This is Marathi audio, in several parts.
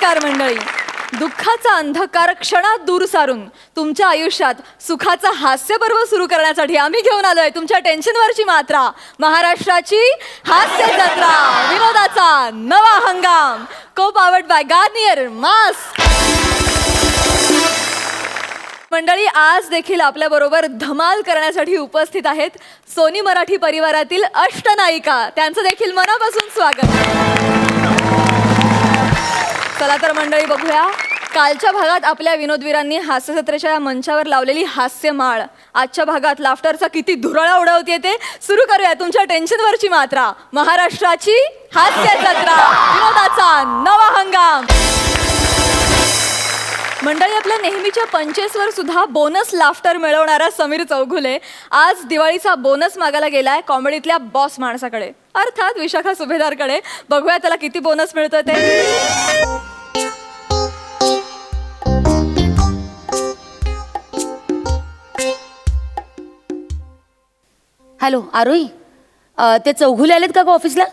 नमस्कार मंडळी. दुःखाचा अंधकार क्षणात दूर सारून तुमच्या आयुष्यात सुखाचा हास्यपर्व सुरू करण्यासाठी आम्ही घेऊन आलोय तुमच्या टेन्शनवरची मात्रा. महाराष्ट्राची हास्य जत्रा, विनोदाचा नवा हंगाम, को पावर्ड बाय गार्नियर मास्क. मंडळी, आज देखील आपल्या बरोबर धमाल करण्यासाठी उपस्थित आहेत सोनी मराठी परिवारातील अष्टनायिका. त्यांचं देखील मनापासून स्वागत. चला तर मंडळी बघूया कालच्या भागात आपल्या विनोदवीरांनी हास्यजत्रेच्या मंचावर लावलेली हास्यमाळ. आजच्या भागात लाफ्टरचा किती धुरळा उडवते ते सुरू करूया तुमच्या टेन्शनवरची मात्रा. महाराष्ट्राची हास्य जत्रा, विनोदाचा नवा हंगाम. मंडळी, आपल्या नेहमीच्या पंचेसवर सुद्धा बोनस लाफ्टर मिळवणारा समीर चौघुले आज दिवाळीचा बोनस मागायला गेलाय कॉमेडीतल्या बॉस माणसाकडे, अर्थात विशाखा सुभेदारकडे. बघूया त्याला किती बोनस मिळतोय ते. हॅलो आरोही, ते चौघुले आलेत का ऑफिसला?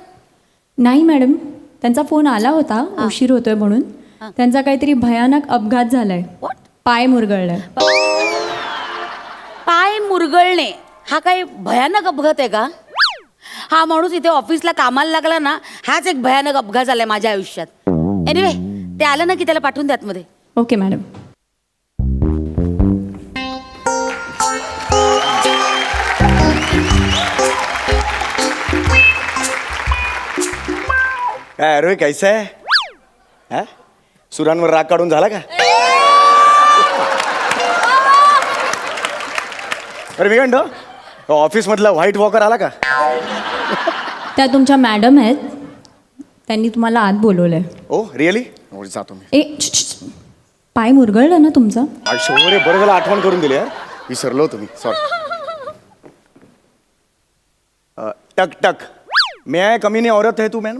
नाही मॅडम, त्यांचा फोन आला होता उशीर होतोय म्हणून. त्यांचा काहीतरी भयानक अपघात झालाय. पाय मुरगळलाय. पाय मुरगळणे हा काही भयानक अपघात आहे का? हा माणूस इथे ऑफिसला कामाला लागला ना, हाच एक भयानक अपघात झालाय माझ्या आयुष्यात. एनिवे, ते आलं ना की त्याला पाठवून द्या आतमध्ये. Okay madam. काय अरे कैसा आहे? हा, सुरांवर राग काढून झाला का? अरे मी म्हणतो ऑफिस मधला व्हाईट वॉकर आला का? त्या तुमच्या मॅडम आहेत, त्यांनी तुम्हाला आत बोलवलंय. Oh really? जातो मी. पाय मुरगळलं ना तुमचं? रे बरं झालं आठवण करून दिली यार, विसरलो तुम्ही, सॉरी. टक टक मैं आय कमीनी औरत है तू मॅम.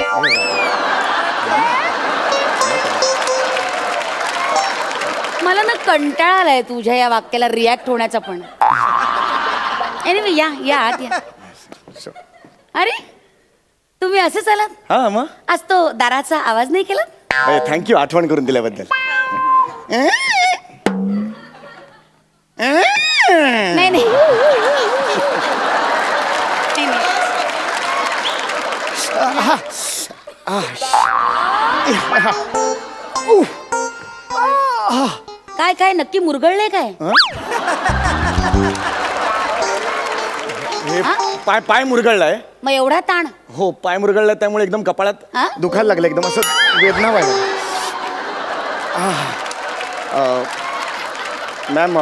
मला ना कंटाळा आलाय तुझ्या या वाक्याला रिॲक्ट होण्याचा पण. एनिवे, या या आत या. अरे तुम्ही असंच आलात? हा मग आज तो दाराचा आवाज नाही केला? थँक्यू आठवण करून दिल्याबद्दल. नाही नाही काय काय नक्की मुरगळले काय? हे पाय पाय मुरगळलाय. मग एवढा ताण? हो, पाय मुरगळलाय त्यामुळे एकदम कपाळात दुखायला लागलं, एकदम असं वेदना व्हायला. Ma'am,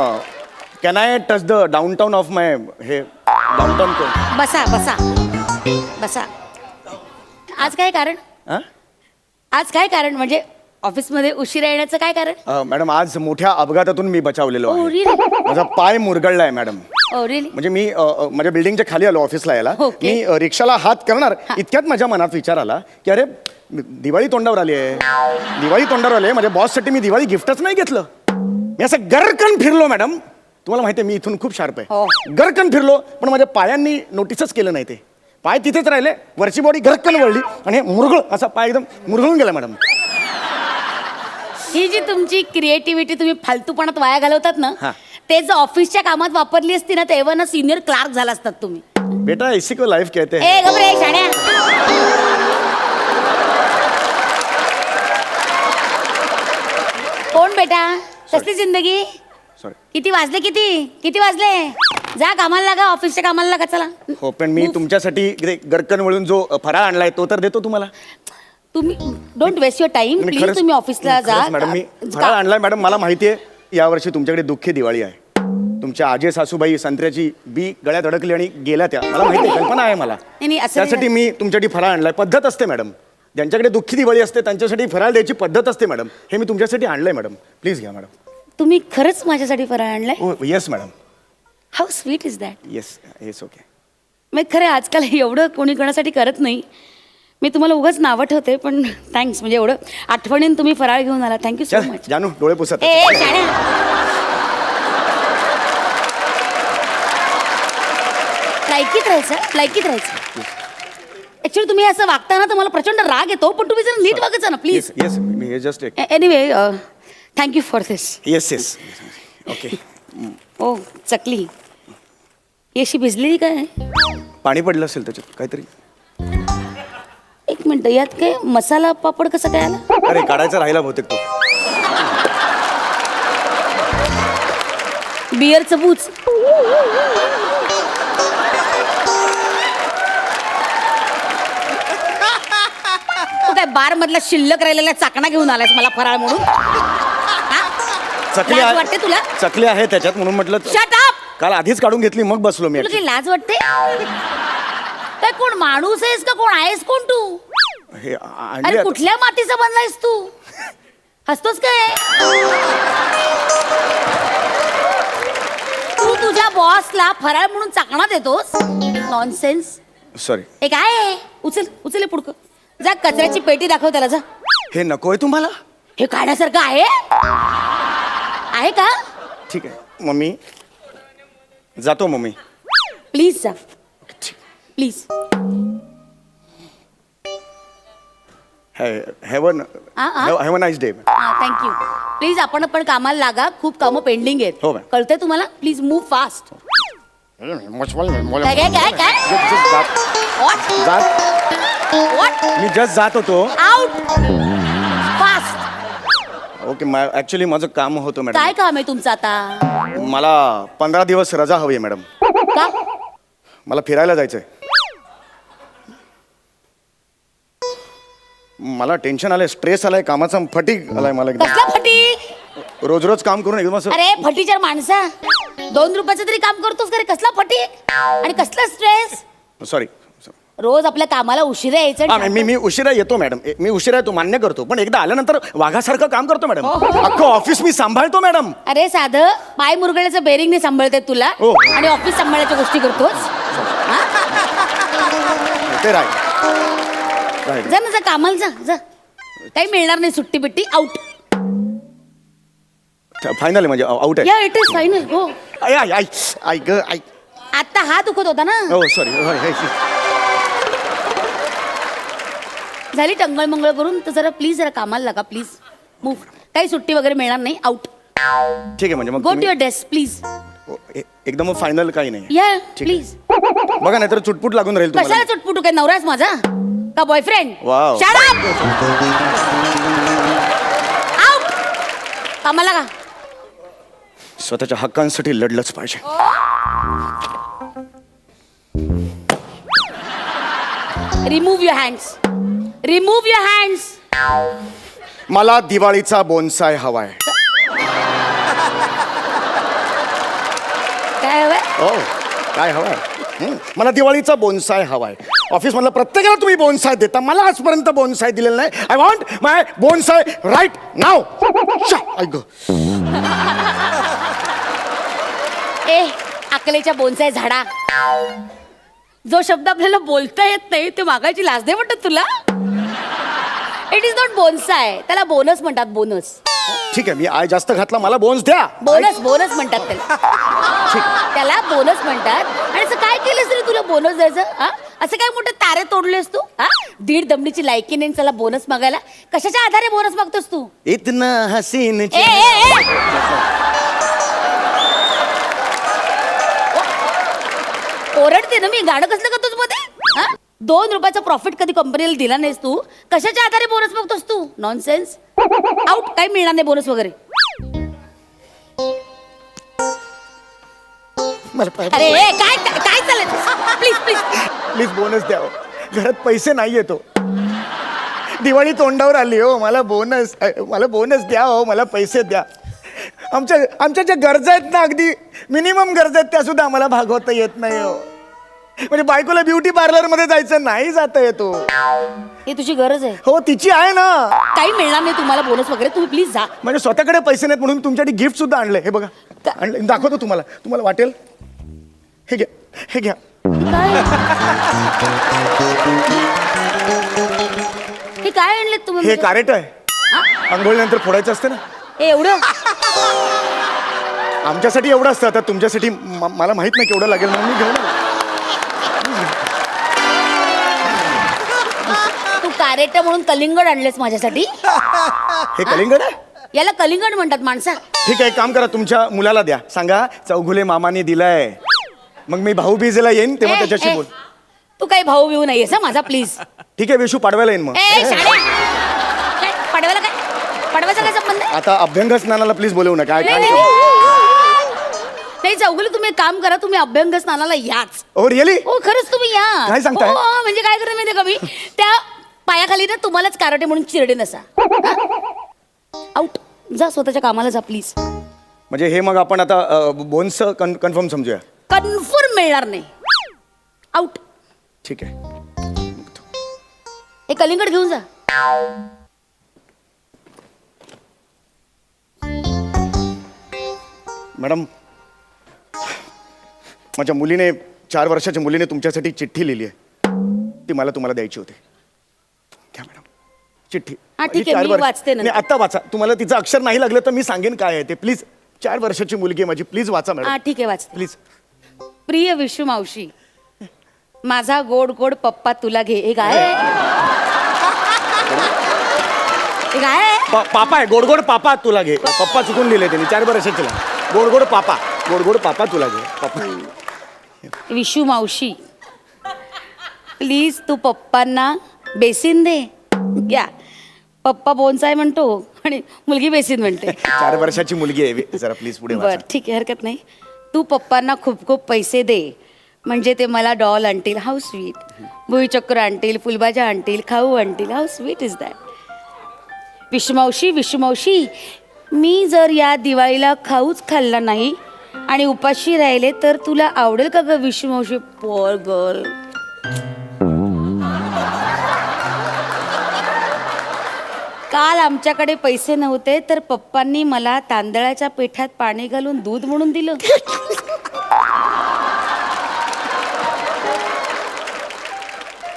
can I touch the downtown of my हे डाऊनटाऊन? बसा बसा बसा. आज काय कारण? आज काय कारण म्हणजे ऑफिसमध्ये उशिरा येण्याचं काय कारण? मॅडम, आज मोठ्या अपघातातून मी बचावलेलो Oh, आहे. really? माझा पाय मुरगळलाय मॅडम. Oh really? म्हणजे मी माझ्या बिल्डिंगच्या खाली आलो ऑफिसला यायला. Okay. मी रिक्षाला हात करणार इतक्यात माझ्या मनात विचार आला की अरे दिवाळी तोंडावर आली आहे, दिवाळी तोंडावर आली आहे, माझ्या बॉससाठी मी दिवाळी गिफ्टच नाही घेतलं. मी असं गरकन फिरलो मॅडम. तुम्हाला माहिती आहे मी इथून खूप शार्प आहे. गरकन फिरलो पण माझ्या पायांनी नोटीसच केलं नाही. ते पाय तिथेच राहिले, वरची बॉडी गरकन वळली आणि मुरगळ असा पाय एकदम मुरगळून गेला मॅडम. ही जी तुमची क्रिएटिव्हिटी तुम्ही फालतूपणात वाया घालवतात ना, ते जर ऑफिसच्या कामात वापरली असती ना, तेव्हा ना सिनियर क्लार्क झाला असतात तुम्ही. बेटा इसी को लाइफ कहते हैं. ए गबरे शाण्या. कोण बेटा? कसली जिंदगी? सॉरी. किती वाजले? किती वाजले? जा कामाला लागा, ऑफिसच्या कामाला लागा. चला. हो, पण मी तुमच्यासाठी गरकन वळून जो फराळ आणलाय तो तर देतो तुम्हाला. तुम्ही don't waste your time please. तुम्ही ऑफिसला जा. मॅडम, मी फराळ आणलाय मॅडम. मला माहिती आहे यावर्षी तुमच्याकडे दुःखी दिवाळी आहे. तुमच्या आजे सासूबाई संत्र्याची बी गळ्यात अडकली आणि गेल्या त्या. मला माहिती आहे, कल्पना आहे मला. त्यासाठी मी तुमच्यासाठी फराळ आणलाय. पद्धत असते मॅडम, ज्यांच्याकडे दुःखी दिवाळी असते त्यांच्यासाठी फराळ द्यायची पद्धत असते मॅडम. हे मी तुमच्यासाठी आणलंय मॅडम, प्लीज घ्या मॅडम. तुम्ही खरंच माझ्यासाठी फराळ आणलाय? हो yes madam. How sweet is that. Yes yes okay. मग खरं आजकाल एवढं कोणी कोणासाठी करत नाही. मी तुम्हाला उगाच नावं ठेवते पण थँक्स. म्हणजे एवढं आठवणीन तुम्ही फराळ घेऊन आला. Thank you so much. जानू डोळे पुसत. लायकीत राहायचं. ऍक्च्युली तुम्ही असं वागताना तर मला प्रचंड राग येतो, पण तुम्ही जरा नीट वागायचं ना प्लीज. येस मी हे just anyway thank you for this. Yes okay. ओ चकली ही अशी भिजलेली काय आहे? पाणी पडलं असेल त्याच्यात काहीतरी. एक मिनिट, यात काय मसाला पापड कसं काय आला? अरे काढायचा राहिला बहुतेक तो. बिअरचं बूच. तू काय बार मधला शिल्लक राहिलेला चाकणा घेऊन आलायस मला फराळ म्हणून? चकली लाज वाटते तुला? चकली आहे त्याच्यात म्हणून म्हटलं. Shut up. काल आधीच काढून घेतली मग बसलो मी. तुला काही लाज वाटते? काय कोण माणूस आहेस का कोण आहेस कोण तू? हे अरे आणली कुठल्या मातीचा बनलायस तू? हसतोस काय? तू तुझ्या बॉसला फराळ म्हणून चाकणा देतोस? नॉनसेन्स. सॉरी. हे काय आहे? उचल उचल हे पुडकं. जा कचऱ्याची पेटी दाखव त्याला जा. हे नकोय तुम्हाला? हे काढण्यासारखं आहे? आहे का? ठीक आहे मम्मी जातो मम्मी. प्लीज जा please. Have a nice day. Thank you. Please आपण पण कामाला लागा, खूप कामं पेंडिंग आहेत. हो, मॅम. कळतंय तुम्हाला? Please move fast. काय काय काय काय? What? What? मी जस्ट जात होतो. Out. फास्ट. ओके ऍक्च्युली माझं काम होतं काय मॅडम. काम आहे तुमचं आता? मला 15 दिवस रजा हवी आहे मॅडम. का? मला फिरायला जायचंय. मला टेन्शन आलंय, स्ट्रेस आलाय, कामाचा फटीग आलाय मला एकदम. कसला फटी? रोज रोज काम करून एकदम असं. अरे फटीच्या माणसा, 2 रुपयाचं तरी काम करतोस का रे? कसला फटी आणि कसला स्ट्रेस? सॉरी. रोज आपल्या कामाला उशिरा यायचं. मी उशिरा येतो मॅडम. मी उशिरा येतो मान्य करतो, पण एकदा आल्यानंतर वाघासारखं काम करतो मॅडम. हो. अख्खं ऑफिस मी सांभाळतो मॅडम. अरे साधं पाय मुरगळ्याचं बेरिंग नाही सांभाळते तुला हो. आणि ऑफिस सांभाळायच्या गोष्टी करतोस. ते राय जा ना, जा कामाला जा जा. काही मिळणार नाही सुट्टी बिट्टी. आउट. फायनल म्हणजे आउट आहे. या इट इज फायनल. हो. आई ग आई. आता हा दुखत होता ना. हो सॉरी. झाली टंगळ मंगळ करून तर जरा प्लीज जरा कामाला लागा प्लीज. मूव. काही सुट्टी वगैरे मिळणार नाही. आउट. ठीक आहे म्हणजे मग गो टू तुम्ही- युअर डेस्क प्लीज. एकदम फायनल काही नाही. या ठीक प्लीज. आहे. बघा नाहीतर चुटपुट लागून राहील कशाला तुम्हाला. चुटपुटू? काय नवराच माझा का boyfriend? Wow. Shut up. Out. कामाला लागा. स्वतःच्या हक्कांसाठी लढलंच पाहिजे. Remove your hands. Remove your hands. मला दिवाळीचा बोनसाय हवाय. काय हवंय? हो काय हवाय? मला दिवाळीचा बोनसाय हवाय. ऑफिस मधला प्रत्येकाला तुम्ही बोनसाय देता, मला आजपर्यंत बोनसाय दिलेला नाही. I want my bonsai right नाव. ऐक ए अकलेच्या बोनसाय झाडा. जो शब्द आपल्याला बोलता येत नाही ते मागायची लाज नाही वाटत तुला? इट इज नॉट बोनसाय, त्याला बोनस म्हणतात. बोनस. ठीक आहे मी आय जास्त घातला, मला बोन्स द्या. बोनस बोनस म्हणतात त्याला. त्याला बोनस म्हणतात. आणि असं काय केलंस रे तुला बोनस द्यायचं? हा, असं काय मोठे तारे तोडलेस तू? हा, 1.5 दमडीची लायकी नाही त्याला बोनस मागायला. कशाच्या आधारे बोनस मागतोस तू? इतना हसीन ए, ए, ए! ओरडते ना मी. गाणं कसलं करतोस मध्ये? हा, 2 रुपयाचा प्रॉफिट कधी कंपनीला दिला नाहीस तू. कशाच्या आधारे बोनस मागतोस तू? नॉनसेन्स. आउट. काही मिळणार नाही बोनस वगैरे. अरे ए, काय काय काय चाललंय? Please please. प्लीज बोनस द्या. घरात पैसे नाही येतो. दिवाळी तोंडावर आली हो. मला बोनस द्या हो. मला पैसे द्या. आमच्या ज्या गरजा आहेत ना, अगदी मिनिमम गरजा आहेत त्या सुद्धा आम्हाला भागवता येत नाही हो. म्हणजे बायकोला ब्युटी पार्लर मध्ये जायचं नाही, जाता येतो. हे तुझी गरज आहे. हो तिची आहे ना. काही मिळणार नाही तुम्हाला बोनस वगैरे. तुम्ही प्लीज जा. म्हणजे स्वतःकडे पैसे नाहीत म्हणून तुमच्यासाठी गिफ्ट सुद्धा आणलंय. हे बघा आणलंय, दाखवतो तुम्हाला. तुम्हाला वाटेल. हे घ्या. हे घ्या. हे काय आणले तुम्ही? हे कारेट आहे. आंघोळीनंतर फोडायचं असतं ना. हे एवढं? आमच्यासाठी एवढं असतं. आता तुमच्यासाठी मला माहित नाही केवढं लागेल म्हणून मी घेऊन आलो. कॅरेट म्हणून कलिंगड आणलेस माझ्यासाठी? हे कलिंगड आहे? याला कलिंगड म्हणतात माणसा. ठीक आहे, एक काम करा, तुमच्या मुलाला द्या, सांगा चौगुले मामाने दिलाय. मग मी भाऊबीजेला येईन तेव्हा त्याच्याशी बोल. तू काही भाऊ बिऊ नाहीयेस हं माझा, प्लीज. ठीक आहे, विशू पाडव्याला येईन मग. पडवायला काय, पडवायचा काय संबंध आहे? आता अभ्यंग स्नानाला प्लीज बोलवू नका. नाही, काय नाही, नाही चौगुले, तुम्ही एक काम करा, तुम्ही अभ्यंग स्नानाला याच. Oh really? हो खरंच तुम्ही या. काय सांगताय? हो, म्हणजे काय करेन माहितीये का मी, त्या पायाखाली ना तुम्हालाच कराटे म्हणून चिरडे नसा. आउट, जा स्वतःच्या कामाला जा प्लीज. म्हणजे हे मग आपण आता बोन्स कन्फर्म समजूया. कन्फर्म मिळणार नाही. आउट. ठीक आहे. हे कलिंगड घेऊन जा. मॅडम, माझ्या मुलीने 4 वर्षाच्या मुलीने तुमच्यासाठी चिठ्ठी लिहिली आहे. ती मला तुम्हाला द्यायची होती. घ्या मॅडम चिठ्ठी. हा, ठीक आहे, माझी 4 मी वर्ष- वाचते नंतर. नाही, आत्ता वाचा. तुम्हाला तिचं अक्षर नाही लागलं तर मी सांगेन काय आहे ते. प्लीज, 4 वर्षाची मुलगी आहे माझी, प्लीज वाचा हा मॅडम ठीक आहे, वाचते. प्लीज. प्रिय विशू मावशी, माझा गोड गोड पप्पा तुला घे. हे काय हे काय पापा आहे, गोड गोड पापा तुला घे. पप्पा चुकून लिहिले त्यांनी, 4 वर्षाची. गोड गोड पापा, गोड गोड पापा तुला घे. पप्पा. विशू मावशी, प्लीज तू पप्पांना बेसिन दे. घ्या. पप्पा बोनसाय म्हणतो आणि मुलगी बेसिन म्हणते. 4 वर्षाची मुलगी आहे. जरा प्लीज पुढे बर वाचा. ठीक आहे, हरकत नाही. तू पप्पांना खूप खूप पैसे दे, म्हणजे ते मला डॉल आणतील. How sweet. भुईचक्र आणतील, फुलभाज्या आणतील, खाऊ आणतील. How sweet is that. विशुमावशी, विशुमावशी, मी जर या दिवाळीला खाऊच खाल्ला नाही आणि उपाशी राहिले तर तुला आवडेल का ग विशुमावशी? Pour girl. काल आमच्याकडे पैसे नव्हते तर पप्पांनी मला तांदळाच्या पिठात पाणी घालून दूध म्हणून दिलं.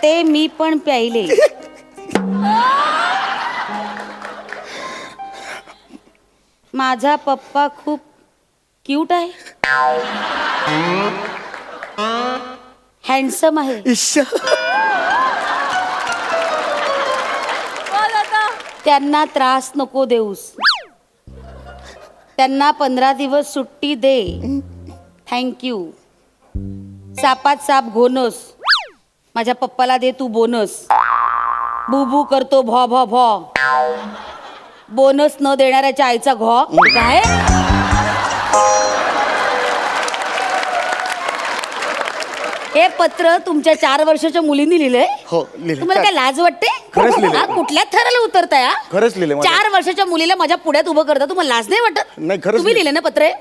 ते मी पण प्यायले. माझा पप्पा खूप क्यूट आहे, हँडसम आहे. इश्श. त्यांना त्रास नको देऊस. त्यांना 15 दिवस सुट्टी दे. थँक्यू. सापात साप घोनस. माझ्या पप्पाला दे तू बोनस. बुबू करतो भॉ भॉ भॉ. बोनस न देणाऱ्याच्या आईचा घॉ. काय हे पत्र तुमच्या 4 वर्षाच्या मुलींनी लिहिलंय? हो, लिहिलंय. तुम्हाला काय लाज वाटते? खरंच लिहिलंय. हा, कुठल्या थराला उतरताय हा? खरंच लिहिलंय माझ्या. 4 वर्षाच्या मुलीला माझ्या पुढ्यात उभं करता, तुम्हाला लाज नाही वाटत? नाही, खरंच तुम्ही लिहिलंय ना पत्र हे?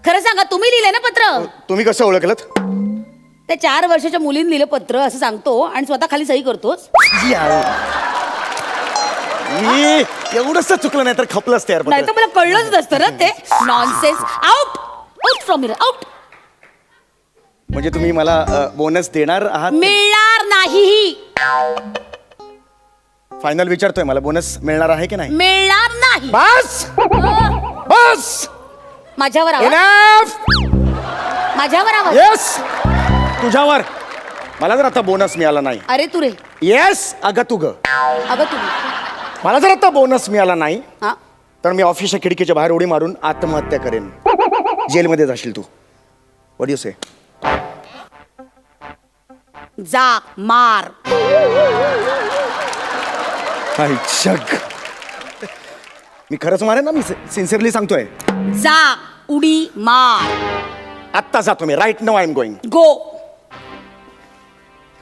खरं सांगा, तुम्ही लिहिलंय ना पत्र? तुम्ही कसं ओळखलं? त्या 4 वर्षाच्या मुलीने लिहिलं पत्र असं सांगतो आणि स्वतः खाली सही करतोस. मी एवढंच चुकलं नाही तर खपलं असतं यार. नाही तर मला कळलंच नसतं ना ते. Nonsense. Out, out from here, out. म्हणजे तुम्ही मला बोनस देणार आहात? मिळणार नाही. फायनल विचारतोय, मला बोनस मिळणार आहे की नाही? मिळणार नाही. बस बस. माझ्यावर आवाज. Enough! माझ्यावर आवाज. येस, तुझ्यावर. मला जर आता बोनस मिळाला नाही. अरे तू रे. येस, अगं तू ग. अगं तू. मला जर आता बोनस मिळाला नाही हा, तर मी ऑफिसच्या खिडकीच्या बाहेर उडी मारून आत्महत्या करेन. जेलमध्ये जाशील तू. व्हॉट यू से? जा मार. हाय जग. मी खरंच मारेन ना, मी सिन्सिअरली सांगतोय. जा उडी मार. आत्ता जातो मी. Right now I am going. Go.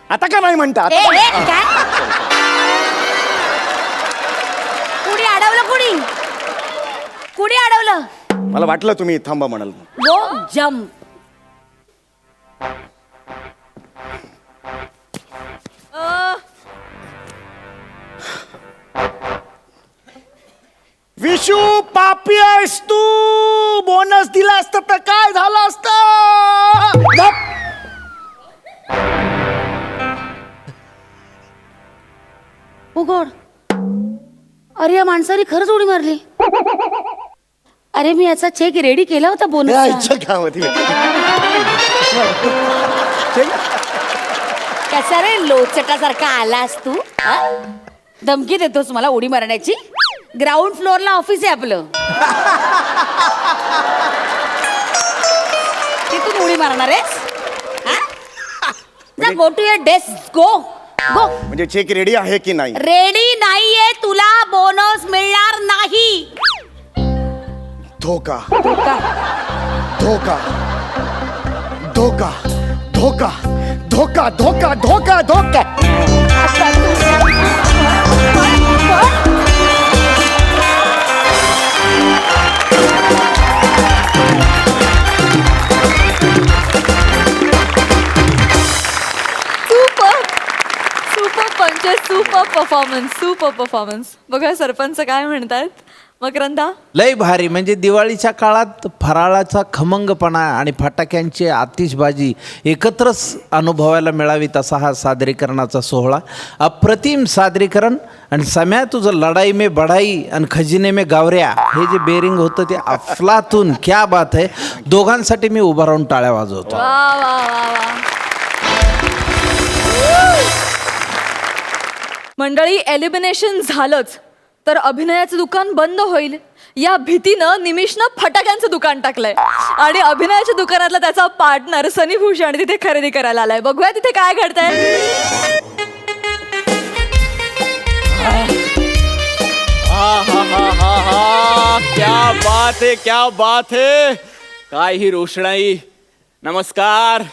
आता का नाही म्हणता? ए, ए, काय? कुणी अडवलं? कुणी अडवलं? मला वाटलं तुम्ही थांबा म्हणाल. गो जम्प. विशू, पापी आहेस तू. बोनस दिला असता तर काय झालं असतं? गप. उघड. अरे या माणसाने खरंच उडी मारली. अरे मी याचा चेक रेडी केला होता या बोनस. इच्छा गावात. कसा रे लोचटासारखा आलास तू? हा? धमकी देतोस मला उडी मारण्याची? ग्राउंड फ्लोअरला ऑफिस आहे आपलं. तिथून उडी मारणार आहेस? Go to your desk. Go go. म्हणजे चेक रेडी आहे की नाही? रेडी नाहीये, तुला बोनस मिळणार नाही. धोका धोका. धोका धोका धोका धोका धोका धोका धोका. Super performance. बघा सरपंच काय म्हणतात. मकरंदा, लय भारी. म्हणजे दिवाळीच्या काळात फराळाचा खमंगपणा आणि फटाक्यांची आतिषबाजी एकत्रच अनुभवायला मिळावी तसा हा सादरीकरणाचा सोहळा. अप्रतिम सादरीकरण. आणि सम्या तुझं लढाई में बढाई आणि खजिने में गावऱ्या हे जे बेरिंग होतं ते अफलातून. क्या बात आहे. दोघांसाठी मी उभा राहून टाळ्या वाजवतो. वा वा वा वा. मंडळी, एलिमिनेशन झालंच तर अभिनयाचं दुकान बंद होईल या भीतीनं निमिषनं फटाक्यांचं दुकान टाकलंय आणि अभिनयाच्या दुकानातला त्याचा पार्टनर सनी भूषण तिथे खरेदी करायला आलाय. बघूया तिथे काय घडतंय. क्या बात है, क्या बात है. काय ही रोषणाई. नमस्कार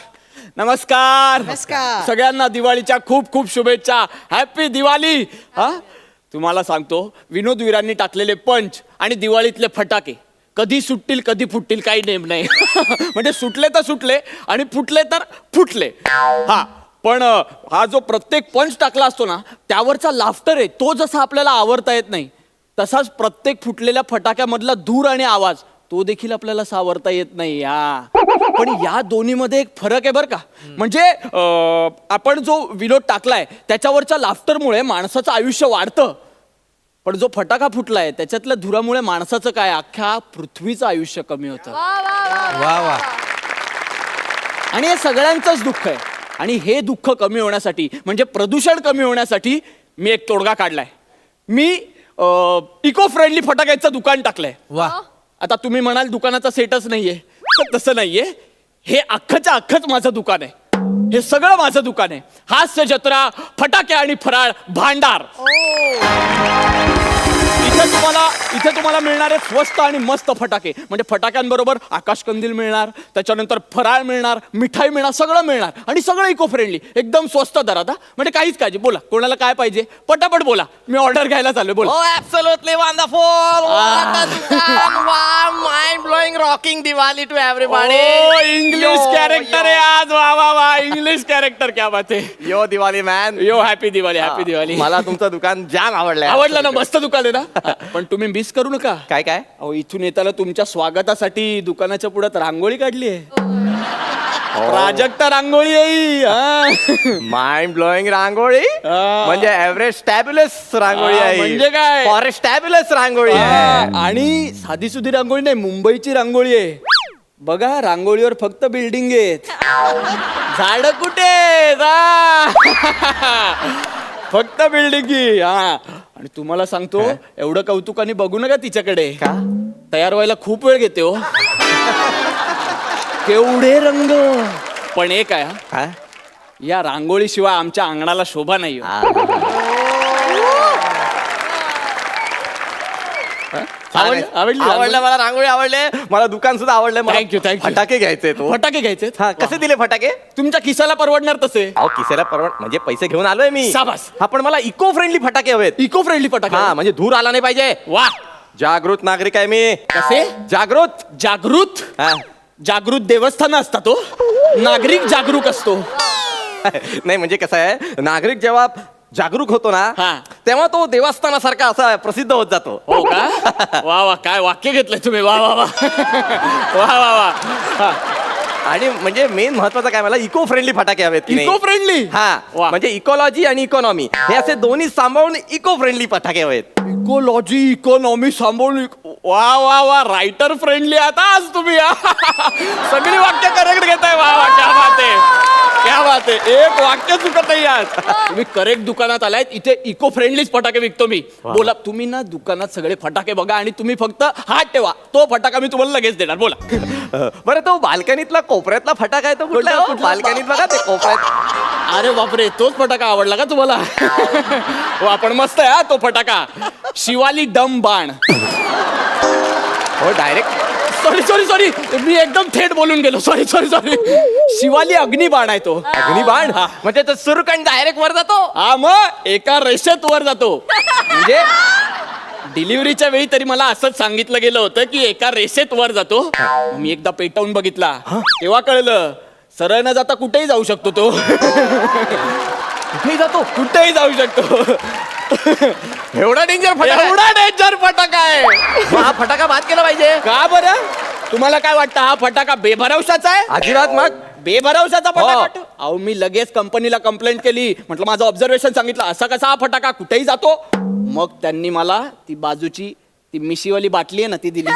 नमस्कार नमस्कार सगळ्यांना दिवाळीच्या खूप खूप शुभेच्छा. हॅपी दिवाळी. हा, तुम्हाला सांगतो, विनोद वीरांनी टाकलेले पंच आणि दिवाळीतले फटाके कधी सुटतील कधी फुटतील काही नेम नाही. म्हणजे सुटले तर सुटले आणि फुटले तर फुटले. हा, पण हा जो प्रत्येक पंच टाकला असतो ना त्यावरचा लाफ्टर आहे तो जसा आपल्याला आवरता येत नाही तसाच प्रत्येक फुटलेल्या फटाक्यामधला धूर आणि आवाज तो देखील आपल्याला सावरता येत नाही. या पण या दोन्हीमध्ये एक फरक आहे बरं का. म्हणजे आपण जो विनोद टाकलाय त्याच्यावरच्या लाफ्टरमुळे माणसाचं आयुष्य वाढतं, पण जो फटाका फुटलाय त्याच्यातल्या धुरामुळे माणसाचं काय, अख्ख्या पृथ्वीचं आयुष्य कमी होतं. वा वा. आणि हे सगळ्यांचंच दुःख आहे. आणि हे दुःख कमी होण्यासाठी म्हणजे प्रदूषण कमी होण्यासाठी मी एक तोडगा काढलाय. मी इको फ्रेंडली फटाक्याचं दुकान टाकलंय. वा. आता तुम्ही म्हणाल दुकानाचा सेटच नाहीये, तर तसं नाहीये. हे अख्खच्या अख्खच माझं दुकान आहे. हे सगळं माझं दुकान आहे. हास्य जत्रा, फटाके आणि फराळ भांडार. इथे तुम्हाला मिळणारे स्वस्त आणि मस्त फटाके. म्हणजे फटाक्यांबरोबर आकाशकंदील मिळणार, त्याच्यानंतर फराळ मिळणार, मिठाई मिळणार, सगळं मिळणार आणि सगळं इको फ्रेंडली, एकदम स्वस्त दरात. म्हणजे काहीच काळजी. बोला कोणाला काय पाहिजे पटापट बोला, मी ऑर्डर घ्यायला चालू. बोला. Oh, absolutely wonderful! What a dukan! Wow, mind blowing, rocking Diwali to everybody. English character आहे आज. वा वा वा. इंग्लिश कॅरेक्टर, क्या बात आहे. यो दिवाळी मॅन. यो हॅपी दिवाळी. हॅपी दिवाळी. मला तुमचं दुकान जाम आवडलंय. आवडलं ना. मस्त दुकान आहे ना. पण तुम्ही मिस करू नका. काय काय? अहो, इथून येताना तुमच्या स्वागतासाठी दुकानाच्या पुढ्यात रांगोळी काढली आहे. प्राजक्त रांगोळी आहे. माइंड ब्लोईंग रांगोळी म्हणजे एव्हरेस्ट टॅब्युलस रांगोळी आहे. म्हणजे काय? फॉरेस्ट टॅब्युलस रांगोळी आहे. आणि साधी सुधी रांगोळी नाही, मुंबईची रांगोळी आहे. बघा, रांगोळीवर फक्त बिल्डिंग आहेत, झाड कुठे, फक्त बिल्डिंग. हा, आणि तुम्हाला सांगतो, एवढं कौतुकाने बघू नका तिच्याकडे. का? तयार व्हायला खूप वेळ घेते हो. केवढे रंग. पण एक आहे, हा? या रांगोळीशिवाय आमच्या अंगणाला शोभा नाही हो. आवडलं मला. रांगोळी आवडले मला. दुकान सुद्धा आवडलंय मला. Thank you thank you. फटाके घ्यायचे. फटाके घ्यायचे. हा, कसे दिले फटाके? तुमच्या खिसाला परवडणार तसे. अहो, किसेला परवड म्हणजे पैसे घेऊन आलोय मी. शाबास. हा, पण मला इको फ्रेंडली फटाके हवेत. इको फ्रेंडली फटाके. हा, म्हणजे धूर आला नाही पाहिजे. वा. जागृत नागरिक आहे मी. कसे? जागृत. जागृत. हा. जागृत देवस्थान असतात तो. नागरिक जागरूक असतो. नाही, म्हणजे कसं आहे, नागरिक जेव्हा जागरूक होतो हा. ना तेव्हा तो देवस्थानासारखा असा प्रसिद्ध होत जातो. हो का? वा वा. काय वाक्य घेतलंय तुम्ही. वा वा वा. वा वा वा. हा. आणि म्हणजे मेन महत्वाचं काय, मला इको फ्रेंडली फटाके हवेत की नाही? Eco friendly. हा, वा. म्हणजे इकॉलॉजी आणि इकॉनॉमी हे असे दोन्ही सांभाळून इको फ्रेंडली फटाके हवेत. इकोलॉजी इकॉनॉमी सांभाळून. वा वा वा. रायटर फ्रेंडली आता आज तुम्ही. सगळी वाक्य करेक्ट घेताय. वा वा. क्या बात आहे. क्या बात आहे, एक वाक्य चुकत नाही आज. तुम्ही करेक्ट दुकानात आलाय. इथे इको फ्रेंडलीच फटाके विकतो मी. बोला तुम्ही ना दुकानात सगळे फटाके बघा आणि तुम्ही फक्त हात ठेवा, तो फटाका मी तुम्हाला लगेच देणार. बोला. बरं तो बाल्कनीतला कोपऱ्यातला फटाका आहे तो कुठला आहे? कुठला? बाल्कनीत बघा ते कोपऱ्यात. अरे बापरे, तोच फटाका आवडला का तुम्हाला? वा, पण मस्त आहे हा तो फटाका. शिवाली डम बाण. हो डायरेक्ट. सॉरी मी एकदम थेट बोलून गेलो. सॉरी शिवाली अग्निबाण आहे तो. अग्निबाण म्हणजे तो सुरकण डायरेक्ट वर जातो. हा, मग एका रेषेत वर जातो. म्हणजे डिलिव्हरीच्या वेळी तरी मला असंच सांगितलं गेलं होतं की एका रेषेत वर जातो. मग मी एकदा पेटवून बघितला, तेव्हा कळलं सरळ न जाता कुठेही जाऊ शकतो तो. कुठेही जातो. कुठेही जाऊ शकतो. एवढा डेंजर फटाका. एवढा डेंजर फटाका आहे. मग हा फटाका बाद केला पाहिजे. का बरं? तुम्हाला काय वाटतं हा फटाका बेभरवशाचा आहे? अजिबात. मग बेभरवशाचा फटाका हो. वाटतो? अहो, मी लगेच कंपनीला कंप्लेंट केली. म्हटलं माझं ऑब्झर्वेशन सांगितलं, असा कसा हा फटाका कुठेही जातो. मग त्यांनी मला ती बाजूची ती मिशीवाली बाटली आहे ना ती दिली.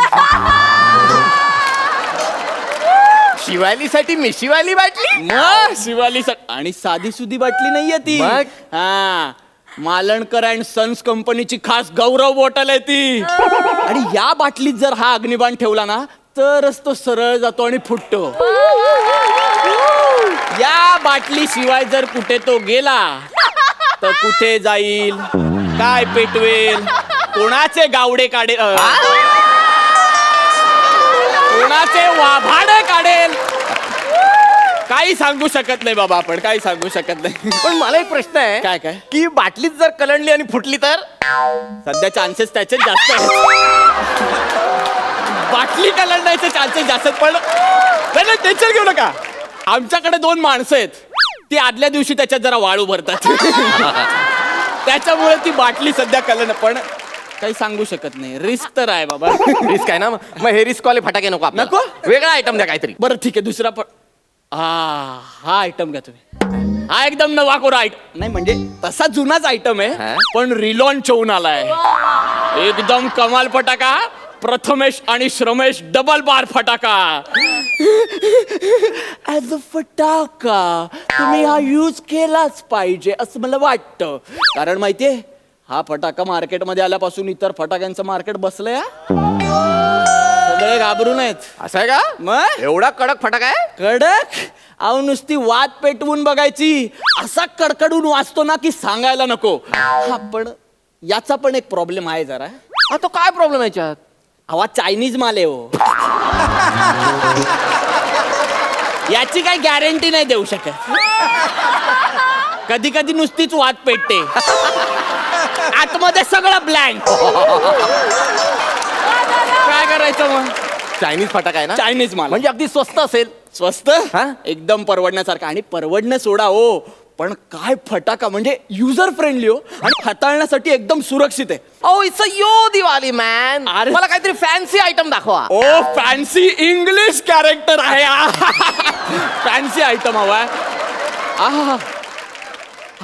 शिवालीसाठी मिशीवाली बाटली. मग शिवाली आणि साधी सुधी बाटली नाहीये ती. मग? हा, मालणकर अँड सन्स कंपनीची खास गौरव बॉटल आहे ती. आणि या बाटलीत जर हा अग्निबाण ठेवला ना तरच तो सरळ जातो आणि फुटतो. या बाटली शिवाय जर कुठे तो गेला तर कुठे जाईल, काय पेटवेल, कोणाचे गावडे काढेल, कोणाचे वाभाडे काढेल, काही सांगू शकत नाही बाबा. आपण काही सांगू शकत नाही. पण मला एक प्रश्न आहे. काय? की बाटलीत जर कलंडली आणि फुटली तर? सध्या चान्सेस त्याचे जास्त आहेत. बाटली कलंडायचे चान्सेस जास्त आहेत. पण नाही, टेन्शन घेऊ नका. आमच्याकडे 2 माणसं आहेत. ती आदल्या दिवशी त्याच्यात जरा वाळू भरतात. त्याच्यामुळे ती बाटली सध्या कलंड. पण काही सांगू शकत नाही. रिस्क तर आहे बाबा. रिस्क आहे ना. मग हे रिस्क वाले फटाके नको आपल्याला. नको? वेगळा आयटम द्या काहीतरी. बरं ठीक आहे, दुसरा पण. हा आयटम घ्या तुम्ही. हा एकदम नवाकोरा आयटम नाही, म्हणजे तसा जुनाच आयटम आहे हा? पण रिलॉन्च होऊन आलाय. एकदम कमाल फटाका. प्रथमेश आणि श्रमेश डबल बार फटाका. ऍज अ फटाका तुम्ही हा यूज केलाच पाहिजे असं मला वाटतं. कारण माहितीये हा फटाका मार्केटमध्ये आल्यापासून इतर फटाक्यांचं मार्केट बसलंय. सगळे घाबरून आहेत. असं आहे का? मग एवढा कडक फटाका आहे? कडक. अहो, नुसती वात पेटवून बघायची, असा कडकडून वाजतो ना की सांगायला नको. हा, पण याचा पण एक प्रॉब्लेम आहे जरा. हा, तो काय प्रॉब्लेम आहे याच्यात? हवा चायनीज माल आहे हो. याची काही गॅरंटी नाही देऊ शकत. कधी कधी नुसतीच वात पेटते, आतमध्ये सगळं ब्लँक. काय करायचं मग? चायनीज फटाका आहे ना. चायनीज माल म्हणजे अगदी स्वस्त असेल. स्वस्त हा? एकदम परवडण्यासारखा. आणि परवडणं सोडा हो, पण काय फटाका म्हणजे युजर फ्रेंडली हो आणि हाताळण्यासाठी एकदम सुरक्षित आहे. Oh it's a yo Diwali man. अरे. मला काहीतरी फॅन्सी आयटम दाखवा. ओ फॅन्सी इंग्लिश कॅरेक्टर आहे. फॅन्सी आयटम हवाय. हा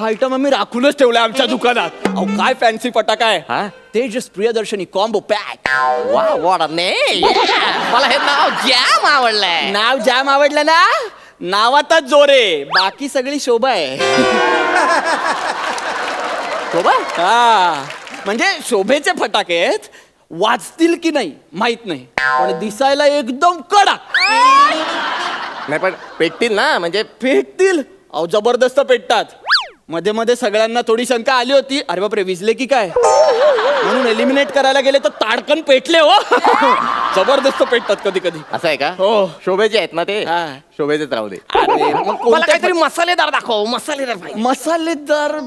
आयटम आम्ही राखूनच ठेवलाय आमच्या दुकानात. अहो काय फॅन्सी फटाका हा? आहे. Tejas Priyadarshini combo pack. वा वॉट अ नेम. मला हे नाव जॅम आवडलंय. नाव जाम आवडलं ना. नावातच जोरे, बाकी सगळी शोभा आहे. शोभा? हा, म्हणजे शोभेचे फटाके आहेत. वाजतील की नाही माहित नाही, पण दिसायला एकदम कडक. नाही पण पेटतील ना. म्हणजे पेटतील. अहो जबरदस्त पेटतात. मध्ये मध्ये सगळ्यांना थोडी शंका आली होती, अरे बापरे विजले की काय, म्हणून एलिमिनेट करायला गेले तर ताडकन पेटले हो. जबरदस्त पेटतात कधी कधी. असं आहे का? हो. शोभेचे आहेत ना ते. हा. शोभेचेच राहू दे. अरे, मग मला कोणते काहीतरी मसालेदार दाखव. मसालेदार पाहिजे. मसालेदार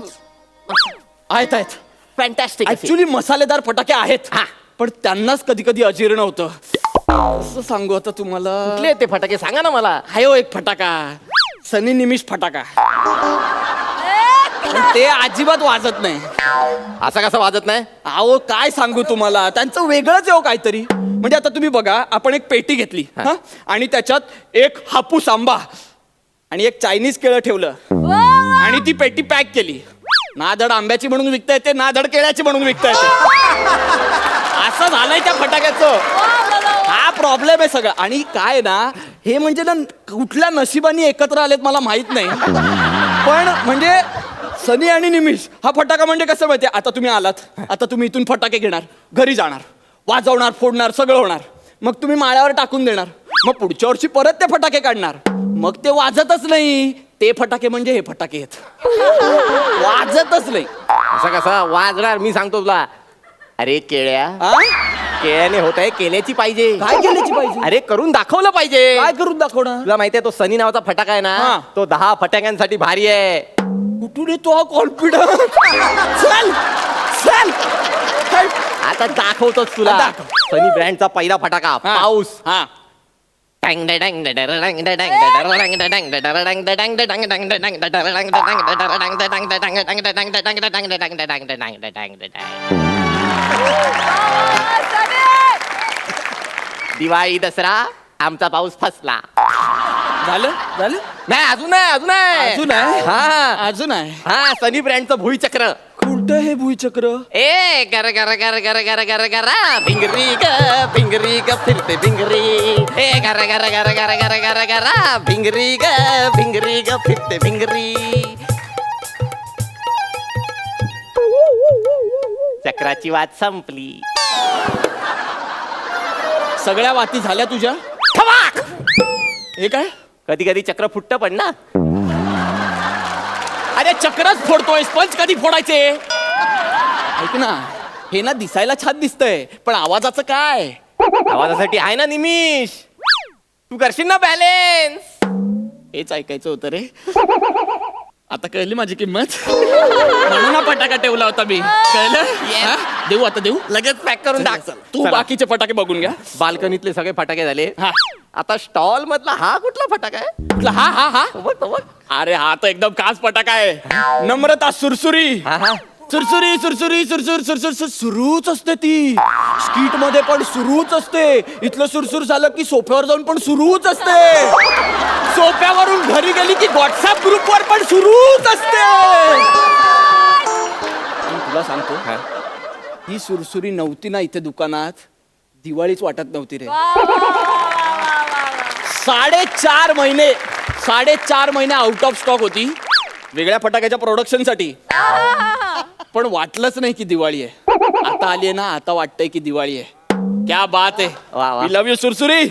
आहेत. फॅन्टॅस्टिक. ऍक्च्युली मसालेदार फटाके आहेत. हा. पण त्यांनाच कधी कधी अजीर्ण होतं. कसं सांगू आता तुम्हाला. कुठले ते फटाके सांगा ना मला. हाय हो एक फटाका, सनी निमिष फटाका. पण ते अजिबात वाजत नाही. असा कसा वाजत नाही? अहो काय सांगू तुम्हाला, त्यांचं वेगळंच आहे हो काहीतरी. म्हणजे आता तुम्ही बघा, आपण एक पेटी घेतली हा, आणि त्याच्यात एक हापूस आंबा आणि एक चायनीज केळं ठेवलं आणि ती पेटी पॅक केली. ना धड आंब्याची म्हणून विकता येते, ना धड केळ्याची म्हणून विकता येते. असं झालंय त्या फटाक्याचं. हा प्रॉब्लेम आहे सगळं. आणि काय ना, हे म्हणजे ना कुठल्या नशिबाने एकत्र आलेत मला माहित नाही. पण म्हणजे सनी आणि निमिष हा फटाका म्हणजे कसं माहितीये, आता तुम्ही आलात, आता तुम्ही इथून फटाके घेणार, घरी जाणार, वाजवणार, फोडणार, सगळं होणार. मग तुम्ही माळ्यावर टाकून देणार. मग पुढच्या वर्षी परत ते फटाके काढणार. मग ते वाजतच नाही. ते फटाके म्हणजे हे फटाके आहेत. वाजतच नाही. असं कसं वाजणार मी सांगतो तुला. अरे केळ्या, आ? केळ्याने होत आहे केल्याची पाहिजे. काय केल्याची पाहिजे? अरे करून दाखवलं पाहिजे. काय करून दाखवणार? तुला माहितीये तो सनी नावाचा फटाका आहे हा. ना, तो 10 फटाक्यांसाठी भारी आहे. कुठून येतो हा कॉन्फिडन्स? चल चल चल. आता दाखवतोच तुला. दाखव. सनी ब्रँडचा पहिला फटाका हा. पाऊस. हा. दिवाळी दसरा आमचा पाऊस फसला. झालं झालं. नाही अजून आहे अजून आहे अजून आहे? हा अजून आहे. हा सनी ब्रँडचं भुईचक्र. कुठं हे भुईचक्र? ए गर गर गर गर गर गर गरा भिंगरी ग फिरते भिंगरी. ए गर गर गर गर गर गर गरा भिंगरी ग फिरते भिंगरी. चक्राची वाट संपली. सगळ्या वाती झाल्या तुझ्या? थवाक! हे काय? कधी कधी चक्र फुटतं पण ना. अरे चक्रच फोडतोय, स्पंज कधी फोडायचे? ऐक ना, हे ना दिसायला छान दिसतंय, पण आवाजाचं काय? आवाजासाठी आहे ना निमिष. तू करशील ना बॅलेन्स. हेच ऐकायचं होतं रे. आता कळली माझी किंमत. म्हणून हा फटाका ठेवला होता मी. कळलं? हा? देऊ आता देऊ. लगेच पॅक करून टाक. तू बाकीचे फटाके बघून घ्या. बाल्कनीतले सगळे फटाके झाले. हा. आता स्टॉल मधला हा कुठला फटाका आहे? कुठला? हा हा हा. तो बघ, तो बघ. अरे हा तर एकदम खास फटाका आहे. नम्रता सुरसुरी. हा हा. सुरसुरी सुरसुरी सुरसुर सुरसुर सुरूच असते ती. स्किट मध्ये पण सुरूच असते. इथलं सुरसुर झालं की सोफ्यावर जाऊन पण सुरूच असते. सोफ्यावरून घरी गेली की व्हॉट्सअप ग्रुपवर पण सुरूच असते. मी तुला सांगतो, ही सुरसुरी नव्हती ना इथे दुकानात, दिवाळीच वाटत नव्हती रे. 4.5 महिने आउट ऑफ स्टॉक होती वेगळ्या फटाक्याच्या प्रोडक्शनसाठी. पण वाटलंच नाही की दिवाळी आहे. आता आली आहे ना, आता वाटतंय की दिवाळी आहे. क्या बात आहे. वा, वा. वी लव्ह यू सुरसुरी.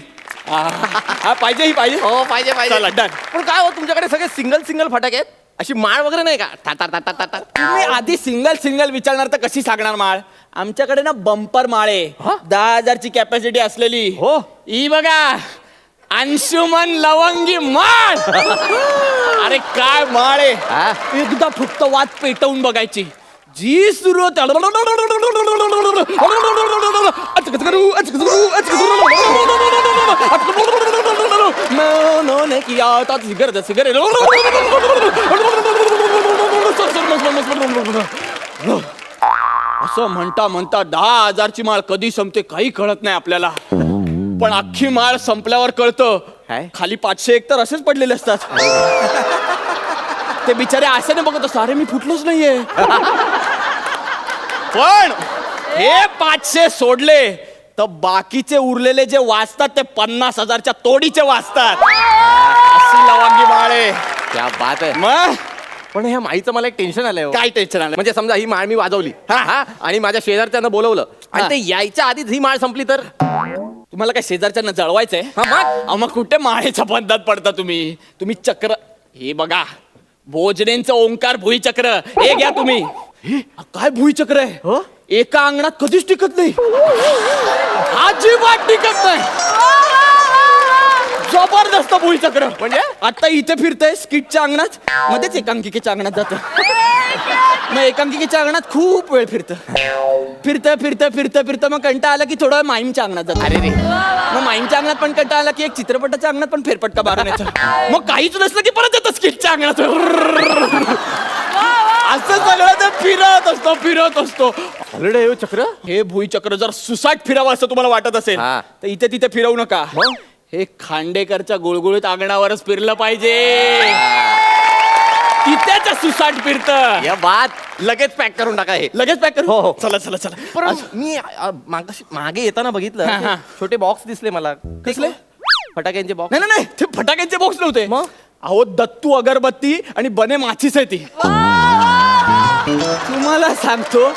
हा पाहिजे, ही पाहिजे. हो पाहिजे पाहिजे. चला, done. पण काय हो तुमच्याकडे सगळे सिंगल सिंगल फटाके आहेत? अशी माळ वगैरे नाही का? टा टा टा टा टा. तुम्ही आधी सिंगल विचारणार तर कशी सांगणार माळ? आमच्याकडे ना बंपर माळ आहे. 10,000ची कॅपॅसिटी असलेली. हो. ही बघा, अंशुमन लवंगी माळ. अरे काय माळ आहे. हा? एकदा फक्त वात पेटवून बघायची. जी सुरू होते असं म्हणता म्हणता 10,000ची माळ कधी संपते काही कळत नाही आपल्याला. पण अख्खी माळ संपल्यावर कळतं. काय? खाली 501 तर असेच पडलेले असतात. ते बिचारे असे नाही बघत असतात, अरे मी फुटलोच नाहीये. पण हे 500 सोडले तर बाकीचे उरलेले जे वाचतात ते 50,000च्या तोडीचे वाचतात. अशी लवंगी माळ आहे. क्या बात आहे. मग पण ह्या माळीचं मला एक टेन्शन आलंय हो. काय टेन्शन आलं? म्हणजे समजा ही माळ मी वाजवली हा आणि माझ्या शेजारच्यानं बोलवलं आणि हा. ते यायच्या आधीच ही माळ संपली तर? तुम्हाला काय शेजारच्यांना जळवायचंय? हा, मग? अहो, मग कुठे माळेच्या बंधात पडता तुम्ही चक्र हे बघा, भोजनेंचं ओंकार भुईचक्र हे घ्या तुम्ही. काय भुईचक्र आहे? एका अंगणात कधीच टिकत नाही. अजिबात टिकत नाही. जबरदस्त भुईचक्र. म्हणजे? आता इथे फिरतंय स्किटच्या अंगणात, मध्येच एकांकिकेच्या अंगणात जातं. मग एकांकिकेच्या अंगणात खूप वेळ फिरतं मग कंटाळा आला की थोडा वेळ माईमच्या अंगणात जातं. अरे रे. मग माईमच्या अंगणात पण कंटाळा आला की एक चित्रपटाच्या अंगणात पण फेरफटका मारून येतो. मग काहीच नसलं की परत येतं स्किटच्या अंगणात. असं सगळं ते फिरत असतो. ऑलरेडी हे चक्र. हे भुईचक्र जर सुसाट फिरावं असं तुम्हाला वाटत असेल हा. तर इथे तिथे फिरवू नका. हे खांडेकरच्या गुळगुळीत अंगणावरच फिरलं पाहिजे. तिथेच सुसाट फिरतं. या बात लगेच पॅक करून टाका हे. लगेच पॅक करू. हो, हो. चला. पण मी मागे येताना बघितलं हा, हा. छोटे बॉक्स दिसले मला. कसले? फटाक्यांचे बॉक्स नाही नाही ते फटाक्यांचे बॉक्स नव्हते. मग? अहो दत्तू अगरबत्ती आणि बने माचीस आहे ती. तुम्हाला सांगतो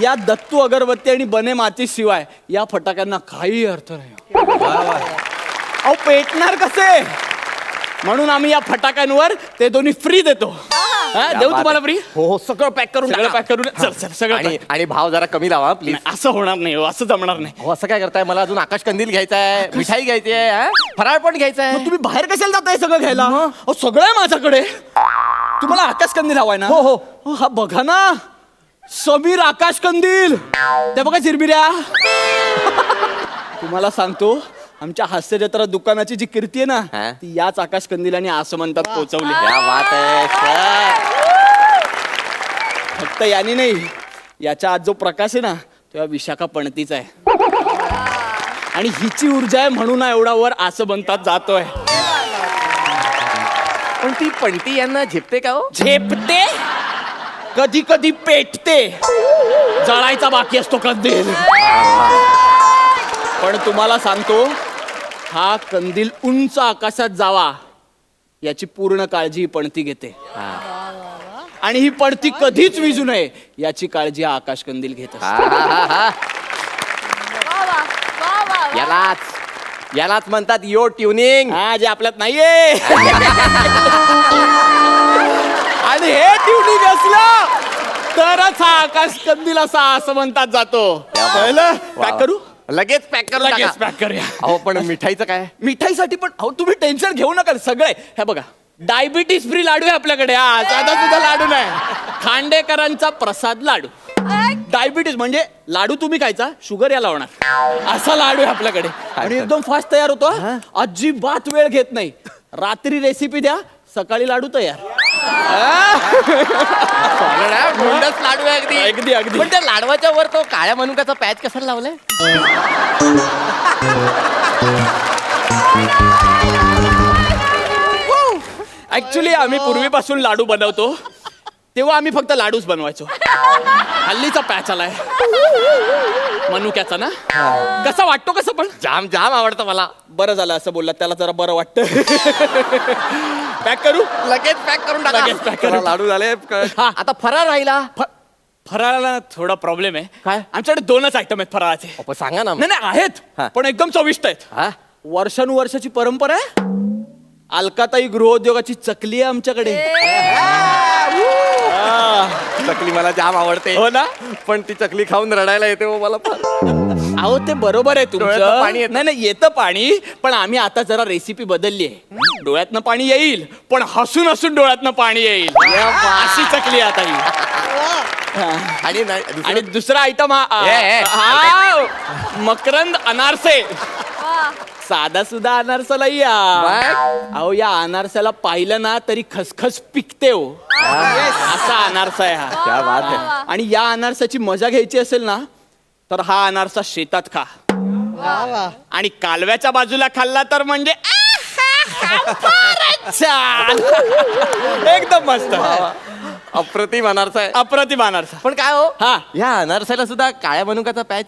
या दत्तू अगरबत्ती आणि बने माचीस शिवाय या फटाक्यांना काही अर्थ नाही. अहो पेटणार कसे, म्हणून आम्ही या फटाक्यांवर ते दोन्ही फ्री देतो. हा, देऊ तुम्हाला फ्री. हो सगळं पॅक करून सगळं टाका. पॅक करून चल चल सगळं आणि pack. आणि भाव जरा कमी लावा प्लीज. नाही, असं होणार नाही हो, असं जमणार नाही. हो असं काय करताय, मला अजून आकाश कंदील घ्यायचा आहे, मिठाई घ्यायची आहे, हा? फराळ पण घ्यायचा आहे. मग तुम्ही बाहेर कशाला जाताय सगळं घ्यायला? अहो सगळं आहे माझ्याकडे. तुम्हाला आकाश कंदील हवाय ना? हो, हो. अहो, हा बघा ना, समीर आकाश कंदील. ते बघा चिरबिऱ्या. तुम्हाला सांगतो आमच्या हास्य जत्रा दुकानाची जी कीर्ती आहे ना, हा? ती याच आकाश कंदीलाने आसमंतात पोहोचवली. क्या बात आहे सर. फक्त याने नाही, याच्या आज जो प्रकाश आहे ना, तो या विशाखा पणतीचा आहे. आणि हिची ऊर्जा आहे म्हणून हा एवढा वर आसमंतात जातोय. पण ती पणती यांना झेपते का हो? झेपते, कधी कधी पेटते, जळायचा बाकी असतो कंदील. पण तुम्हाला सांगतो हा कंदील उंच आकाशात जावा याची पूर्ण काळजी ही पणती घेते. आणि ही पणती कधीच विझू नये याची काळजी हा आकाश कंदील घेत असतो. यालाच म्हणतात यो ट्युनिंग. हा, जे आपल्यात नाहीये. आणि हे ट्युनिंग असलं तरच हा आकाश कंदील असा असं म्हणतात जातो. पॅक करू, लगेच पॅक करून लगेच टाका. पॅक करूया. अहो पण मिठाईचं काय? मिठाईसाठी पण अहो तुम्ही टेन्शन घेऊ नका. सगळे हे बघा, डायबिटीस फ्री लाडू आहे आपल्याकडे. हा, साधा सुद्धा लाडू नाही, खांडेकरांचा प्रसाद लाडू. डायबिटीस म्हणजे लाडू तुम्ही खायचा, शुगर याला होणार, असा लाडू आहे आपल्याकडे. आणि एकदम फास्ट तयार होतो. अजिबात वेळ घेत नाही. रात्री रेसिपी द्या, सकाळी लाडू तयार. गोंडस लाडू आहे अगदी. अगदी अगदी. पण त्या लाडवाच्या वर तो काळ्या मनुकाचा पॅच कशाला लावलाय? ऍक्च्युली आम्ही पूर्वीपासून लाडू बनवतो, तेव्हा आम्ही फक्त लाडूच बनवायचो. हल्लीचा पॅच आलाय मनुक्याचा ना. कसा वाटतो कसं? पण जाम जाम आवडतं मला. बरं झालं असं बोलला, त्याला जरा बरं वाटतं. पॅक करू, लगेच पॅक करून टाका. लगेच pack करून. लाडू झाले. हा. आता फराळ राहिला. फराळाला थोडा प्रॉब्लेम आहे. काय? आमच्याकडे 2च आयटम आहेत फराळाचे. अहो, सांगा ना. नाही नाही आहेत, हा. पण एकदम चविष्ट आहेत. हा? वर्षानुवर्षाची परंपरा आहे. अलकाताई गृहोद्योगाची चकली आहे आमच्याकडे. चकली मला जाम आवडते. हो ना? पण ती चकली खाऊन रडायला येते हो मला फार. अहो ते बरोबर आहे डोळ्यातनं तुमचं. पाणी येतं. नाही नाही येतं पाणी, पण आम्ही आता जरा रेसिपी बदलली आहे. डोळ्यातनं पाणी येईल, पण हसून हसून डोळ्यातनं पाणी येईल. अशी चकली आहे आता ही. आणि नाही, दुसरं- आणि दुसरा आयटम हा मकरंद अनारसे. साधा सुद्धा अनारसा नाही या. अहो या अनारसाला पाहिलं ना तरी खसखस पिकते हो. असा अनारसा आहे हा. क्या बात आहे. आणि या अनारसाची मजा घ्यायची असेल ना तर हा अनारसा शेतात खा. आणि कालव्याच्या बाजूला खाल्ला तर म्हणजे फारच छान. एकदम मस्त, अप्रतिम अनारसा आहे. अप्रतिम अनारसा. पण काय हो, हा. या अनारसाला सुद्धा काळ्या मनुकाचा पॅच.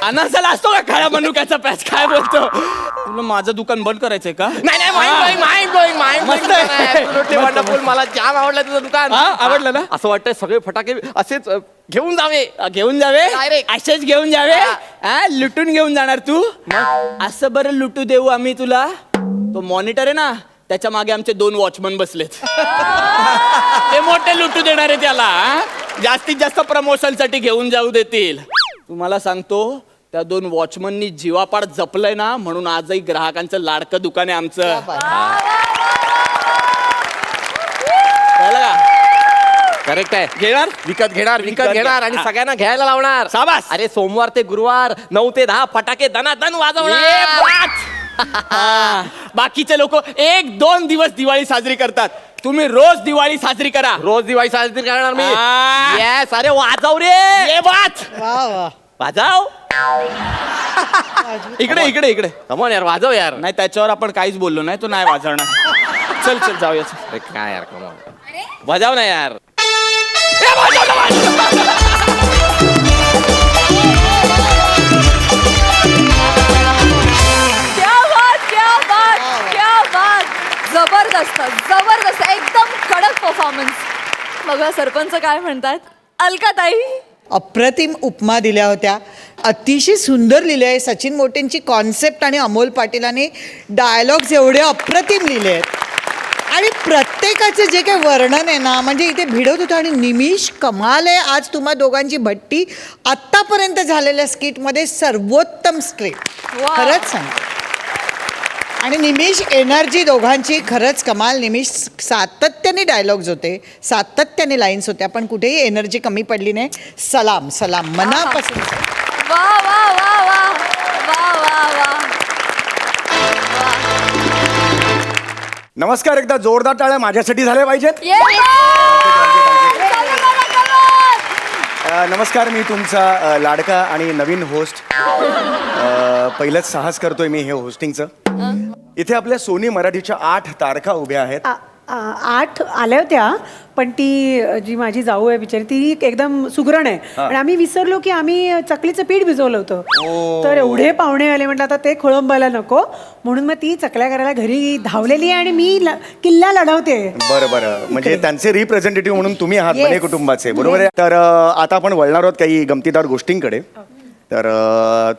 अनारसाला असतो का काळ्या मनुक्याचा पॅच? काय बोलतो तुला? माझं दुकान बंद करायचंय का? नाही माइंड ब्लोईंग मस्त आहे. वंडरफुल. मला जाम आवडलं तुझं दुकान. हा, आवडलं ना? असं वाटतंय सगळे फटाके असेच घेऊन जावे. घेऊन जावे, Direct. असेच घेऊन जावे. हा. हा, लुटून घेऊन जाणार तू? असं बरं लुटू देऊ आम्ही तुला. तो मॉनिटर आहे ना, त्याच्या मागे आमचे 2 वॉचमन बसलेत. ते मोठे लुटू देणार आहे त्याला. हा? जास्तीत जास्त प्रमोशन साठी घेऊन जाऊ देतील. तुम्हाला सांगतो त्या 2 वॉचमननी जीवापाड जपलंय ना, म्हणून आजही ग्राहकांचं लाडकं दुकान आहे आमचं. कळलं का? करेक्ट आहे. घेणार? विकत घेणार विकत घेणार आणि घ्या. सगळ्यांना घ्यायला लावणार. शाबास. अरे सोमवार ते गुरुवार 9 ते 10 फटाके दनादन ये वाजवणार. बात. हा. बाकीचे लोक 1-2 दिवस दिवाळी साजरी करतात. तुम्ही रोज दिवाळी साजरी करा. रोज दिवाळी साजरी करणार मी. आ. येस. अरे वाजव रे. ये बात. वाजव. इकडे इकडे इकडे. कमॉन यार वाजव यार. नाही त्याच्यावर आपण काहीच बोललो नाही, तो नाही वाजवणार. चल चल जाऊया. अरे काय यार कमॉन वाजव ना यार. ए, वाजव ना, वाजव. जबरदस्त, एकदम कडक परफॉर्मन्स. बघा सरपंच काय म्हणतात. अलकाताई, अप्रतिम उपमा दिल्या होत्या. अतिशय सुंदर लिहिले आहे. सचिन मोटेंची कॉन्सेप्ट आणि अमोल पाटीलांनी डायलॉग्स एवढे अप्रतिम लिहिले आहेत. आणि प्रत्येकाचे जे काही वर्णन आहे ना, म्हणजे इथे भिडवत होतं. आणि निमिष कमाल आहे आज तुम्हा दोघांची भट्टी. आत्तापर्यंत झालेल्या स्किटमध्ये सर्वोत्तम स्क्रिप्ट. वा. खरंच सांग. आणि निमिष एनर्जी दोघांची खरंच कमाल. निमिष सातत्याने डायलॉग्स होते, सातत्याने लाईन्स होत्या, पण कुठेही एनर्जी कमी पडली नाही. सलाम सलाम मनापासून. वा वा वा वा वा वा वा. नमस्कार. एकदा जोरदार टाळ्या माझ्यासाठी झाल्या पाहिजेत. नमस्कार. मी तुमचा लाडका आणि नवीन होस्ट. पहिलंच साहस करतोय मी हे होस्टिंगचं. इथे आपल्या सोनी मराठीच्या 8 तारखा उभ्या आहेत. 8 आल्या होत्या, पण ती जी माझी जाऊ आहे बिचारी ती एकदम सुगरण आहे. आणि आम्ही विसरलो की आम्ही चकलीचं पीठ भिजवलं होतं. तर एवढे पाहुणे आले, म्हटलं आता ते खोळंबायला नको, म्हणून मग ती चकल्या करायला घरी धावलेली आहे आणि मी किल्ला लढवते. बरं बरं. म्हणजे त्यांचे रिप्रेझेंटेटिव्ह म्हणून तुम्ही आहात बने कुटुंबाचे, बरोबर आहे. तर आता आपण वळणार आहोत काही गमतीदार गोष्टींकडे. तर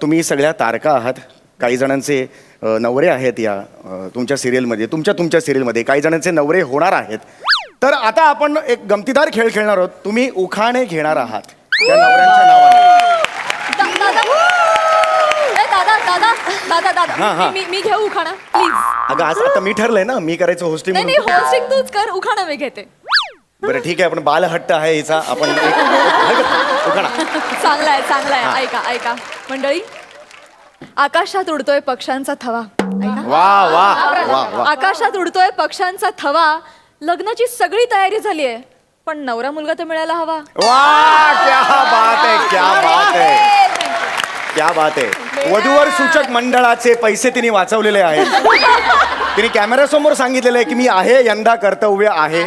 तुम्ही सगळ्या तारका आहात. काही जणांचे नवरे आहेत या तुमच्या सिरियलमध्ये, तुमच्या सिरियलमध्ये काही जणांचे नवरे होणार आहेत. तर आता आपण एक गमतीदार खेळ खेळणार आहोत. तुम्ही उखाणे घेणार आहात त्या नवऱ्यांच्या नावाने. दादा मी घेऊ उखाणा प्लीज. अगं आज आता मी ठरलंय ना, मी करायचं होस्टिंग. नाही होस्टिंग तूच कर, उखाणा मी घेते. बरं ठीक आहे. आपण बालहट्ट आहे हिचा. आपण उखाणा. चांगला आहे. ऐका मंडळी. आकाशात उडतोय पक्ष्यांचा थवा. वा वा वा वा. आकाशात उडतोय पक्ष्यांचा थवा. लग्नाची सगळी तयारी झाली आहे, पण नवरा मुलगा तर मिळायला हवा. वा क्या बात आहे, क्या बात आहे, क्या बात आहे. वधूवर सूचक मंडळाचे पैसे तिने वाचवलेले आहेत. तिने कॅमेऱ्यासमोर सांगितलेलं आहे की मी आहे, यंदा कर्तव्य आहे.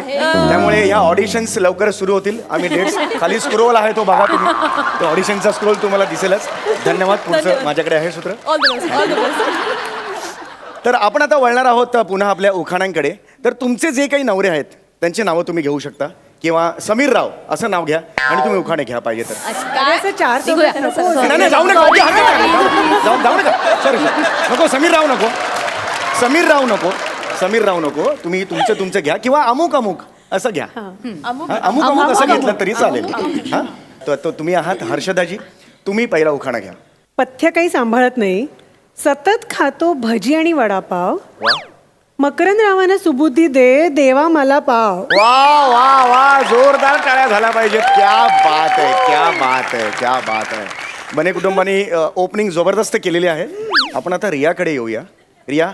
त्यामुळे ह्या ऑडिशन्स लवकर सुरू होतील. आम्ही डेट्स खाली स्क्रोल आहे तो बघा तुम्ही. तो ऑडिशनचा स्क्रोल तुम्हाला दिसेलच. धन्यवाद. पुढचं माझ्याकडे आहे सूत्र. All the best. तर आपण आता वळणार आहोत पुन्हा आपल्या उखाणांकडे. तर तुमचे जे काही नवरे आहेत त्यांची नावं तुम्ही घेऊ शकता, किंवा समीर राव असं नाव घ्या आणि तुम्ही उखाणे घ्या पाहिजे तर. असं 4 नाही जाऊ नका. जाऊ नका. सॉरी नको. समीर राव नको. तुम्ही तुमचं घ्या, किंवा अमुक असं घ्या. अमुक असं घेतलं तरी चालेल. हा तर तुम्ही आहात हर्षदाजी. तुम्ही पहिला उखाणा घ्या. पथ्य काही सांभाळत नाही, सतत खातो भजी आणि वडापाव. मकरंद रावांना सुबुद्धी दे, देवा मला पाव. वा वा वा. जोरदार टाळ्या झाल्या पाहिजेत. क्या बात आहे, क्या बात आहे, क्या बात आहे. बने कुटुंबाने ओपनिंग जबरदस्त केलेली आहे. आपण आता रियाकडे येऊया. रिया,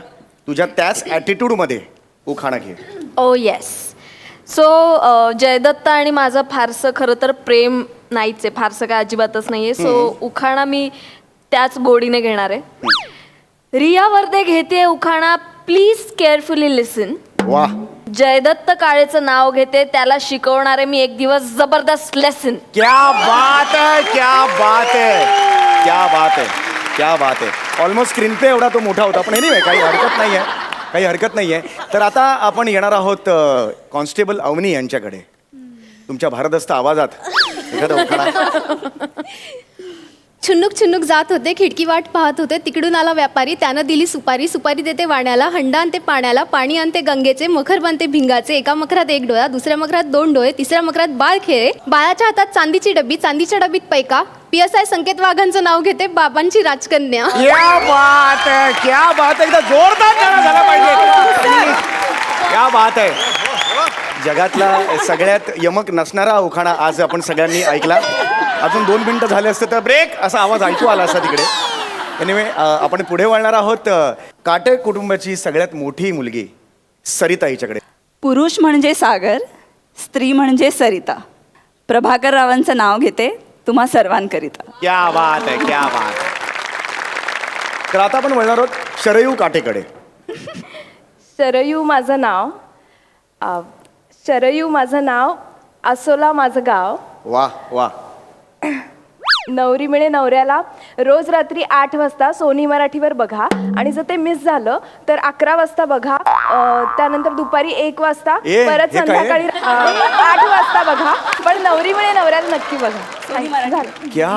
तुझ्या त्याच ॲटिट्यूडमध्ये उखाणा घे. ओ येस. सो जयदत्त आणि माझं फारसं खरं तर प्रेम नाहीच आहे, फारसं काय अजिबातच नाही आहे. सो उखाणा मी त्याच गोडीने घेणार आहे. रिया वर्दे घेते उखाणा. प्लीज केअरफुली लिसन. वा. जयदत्त काळेचं नाव घेते, त्याला शिकवणारे मी एक दिवस जबरदस्त लेसन. क्या बात है, क्या बात है, क्या बात है, क्या बात है. ऑलमोस्ट स्क्रीन पे एवढा तो मोठा होता, पण एनिवे काही हरकत नाही आहे. तर आता आपण येणार आहोत कॉन्स्टेबल अवनी यांच्याकडे. तुमच्या भारदस्त आवाजात एखादा उखाणा. छुन्नुक छुन्नुक जात होते, खिडकी वाट पाहत होते, तिकडून आला व्यापारी, त्यानं दिली सुपारी, सुपारी देते वाण्याला, हंडा आणते पाण्याला, पाणी आणते गंगेचे, मखर बनते भिंगाचे, एका मखरात एक डोळा, दुसऱ्या मखरात 2 डोळे, तिसऱ्या मखरात बाळ खेळे, बाळाच्या हातात चांदीची डबी, चांदीच्या डबीत पैका, PSI संकेत वाघांचं नाव घेते, बाबांची राजकन्या. क्या बात है, क्या बात है. एकदा जोरदार टाळ्या झाला पाहिजे. क्या बात आहे. जगातला सगळ्यात यमक नसणारा उखाणा आज आपण सगळ्यांनी ऐकला. अजून 2 मिनिटं झाले असते तर ब्रेक असा आवाज ऐकू आला असता तिकडे. एनिवे आपण पुढे वळणार आहोत काटे कुटुंबाची सगळ्यात मोठी मुलगी सरिता हिच्याकडे. पुरुष म्हणजे सागर, स्त्री म्हणजे सरिता. प्रभाकर रावांचं नाव घेते तुम्हा सर्वांकरिता. क्या बात आहे, क्या बात आहे. तर आता आपण वळणार आहोत शरयू काटेकडे. शरयू माझं नाव, आसोला माझं गाव. वा वा. नवरी मिळे नवऱ्याला, रोज रात्री 8 वाजता सोनी मराठीवर बघा आणि जर ते मिस झालं तर 11 वाजता बघा, त्यानंतर दुपारी 1 वाजता, ए, परत हे काय? संध्याकाळी 8 वाजता बघा. पण नवरी मिळे नवऱ्याला नक्की बघा. झालं. क्या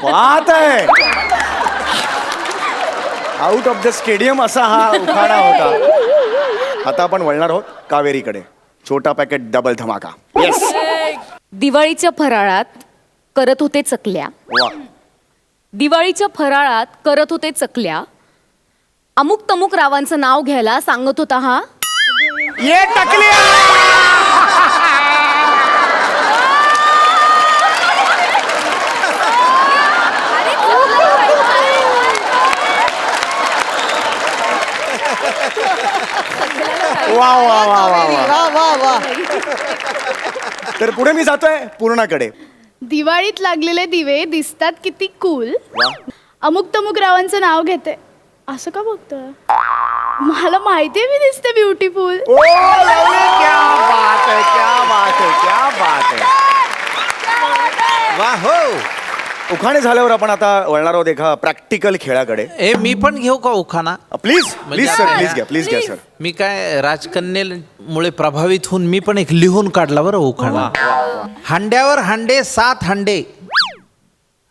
बात आहे. आउट ऑफ द स्टेडियम असा हा उखाणा होता. आता आपण वळणार आहोत कावेरीकडे. छोटा पॅकेट डबल धमाका. येस. दिवाळीच्या फराळात करत होते चकल्या. वा. दिवाळीच्या फराळात करत होते चकल्या. अमुक तमुक रावांचं नाव घ्यायला सांगत होता हा. ये टकल्या. वा वा वा वा वा. वा वा वा. तर पुढे मी जातोय पूर्णाकडे. दिवाळीत लागलेले दिवे दिसतात किती कूल. वा. अमुक तमुक रावांचं नाव घेते. असं का बघतोय? मला माहितीये मी दिसते ब्युटिफुल. ओ लवली, क्या बात है, क्या बात है, क्या बात है. वा हो. उखाणे झाल्यावर आपण आता वळणार आहोत एका प्रॅक्टिकल खेळाकडे. ए मी पण घेऊ का उखाणा? प्लीज प्लीज सर, आता- प्लीज घ्या, प्लीज घ्या सर. मी काय राजकन्येमुळे प्रभावित होऊन मी पण एक लिहून काढला बरं उखाणा. हांड्यावर हांडे 7 हांडे,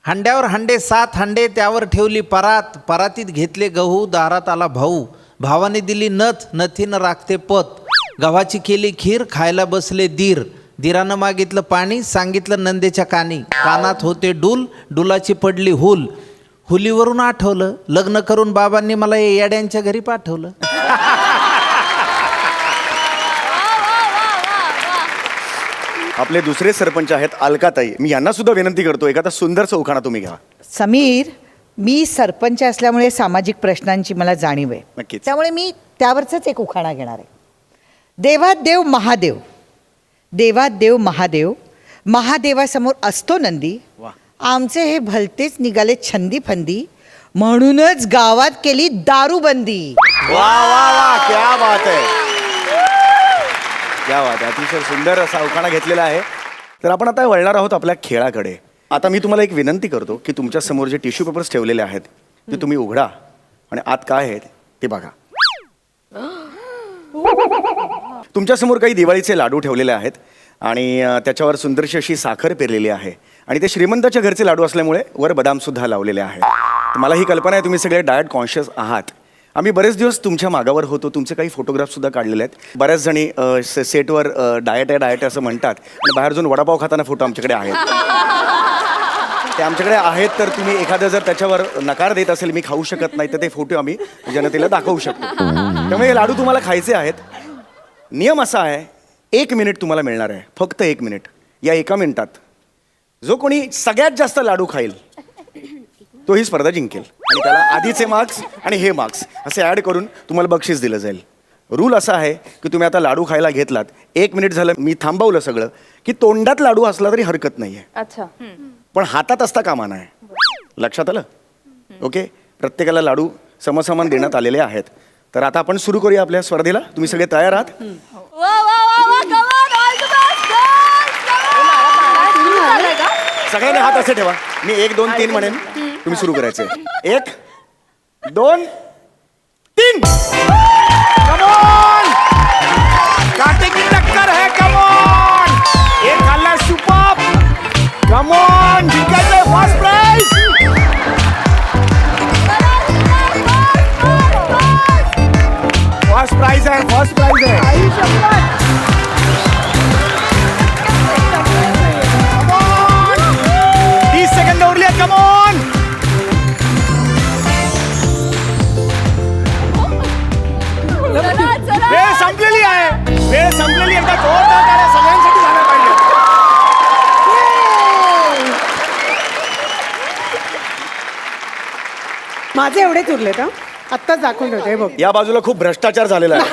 हांड्यावर हांडे 7 हांडे, त्यावर ठेवली परात, परातीत घेतले गहू, दारात आला भाऊ, भावाने दिली नथ, नथीनं राखते पत, गव्हाची केली खीर, खायला बसले दीर, दीरानं मागितलं पाणी, सांगितलं नंदेच्या कानी, कानात होते डूल, डुलाची पडली हुल, हुलीवरून आठवलं लग्न करून बाबांनी मला येड्यांच्या घरी पाठवलं. आपले दुसरे सरपंच आहेत अलकाताई. मी यांना सुद्धा विनंती करतो एखादा सुंदरसा उखाणा तुम्ही घ्या. समीर, मी सरपंच असल्यामुळे सामाजिक प्रश्नांची मला जाणीव आहे. नक्कीच. त्यामुळे मी त्यावरच एक उखाणा घेणार आहे. देवात देव महादेव, देवात देव महादेव, महादेवासमोर असतो नंदी, वा. आमचे हे भलतेच निघाले छंदी फंदी, म्हणूनच गावात केली दारूबंदी. वा वा वा, क्या बात आहे, क्या बात आहे. अतिशय सुंदर असा उखाणा घेतलेला आहे. तर आपण आता वळणार आहोत आपल्या खेळाकडे. आता मी तुम्हाला एक विनंती करतो की तुमच्या समोर जे टिश्यू पेपर्स ठेवलेले आहेत ते तुम्ही उघडा आणि आत काय आहे ते बघा. तुमच्या समोर काही दिवाळीचे लाडू ठेवलेले आहेत आणि त्याच्यावर सुंदरशी अशी साखर पेरलेली आहे आणि ते श्रीमंताच्या घरचे लाडू असल्यामुळे वर बदाम सुद्धा लावलेले आहेत. तर मला ही कल्पना आहे तुम्ही सगळे डाएट कॉन्शियस आहात. आम्ही बरेच दिवस तुमच्या मागावर होतो, तुमचे काही फोटोग्राफ सुद्धा काढलेले आहेत. बऱ्याच जणी सेटवर डाएट आहे असं म्हणतात आणि बाहेर जाऊन वडापाव खाताना फोटो आमच्याकडे आहेत. ते आमच्याकडे आहेत. तर तुम्ही एखादं जर त्याच्यावर नकार देत असेल मी खाऊ शकत नाही तर ते फोटो आम्ही जनतेला दाखवू शकतो. त्यामुळे हे लाडू तुम्हाला खायचे आहेत. नियम असा आहे 1 मिनिट तुम्हाला मिळणार आहे, फक्त 1 मिनिट. या 1 मिनिटात जो कोणी सगळ्यात जास्त लाडू खाईल तो ही स्पर्धा जिंकेल आणि त्याला आधीचे मार्क्स आणि हे मार्क्स असे ॲड करून तुम्हाला बक्षीस दिलं जाईल. रूल असा आहे की तुम्ही आता लाडू खायला घेतलात, 1 मिनिट झालं, मी थांबवलं सगळं, की तोंडात लाडू असला तरी हरकत नाही आहे, अच्छा. पण हातात असता कामा नाही. लक्षात आलं? ओके. प्रत्येकाला लाडू समसमान देण्यात आलेले आहेत. तर आता आपण सुरू करूया आपल्या स्पर्धेला. तुम्ही सगळे तयार आहात? सगळ्यांनी हात असे ठेवा. मी 1 2 3 म्हणेन, तुम्ही सुरू करायचे. 1 2 3. कम ऑन, काटे की टक्कर है. कम ऑन, एक खाल्ला सुपर. कम ऑन, जिंकायचंय फर्स्ट प्राइज. फर्स्ट प्राइज आहे, फर्स्ट प्राइज आहे. 30 सेकंद उरली आहेत. Come on. वेळ संपलेली आहे, वेळ संपलेली आहे. जोरदार टाळ्या सगळ्यांसाठी झाल्या पाहिजे. माझे एवढेच उरलेत. आत्ताच दाखवून ठेवते. हे बघ, या बाजूला खूप भ्रष्टाचार झालेला आहे.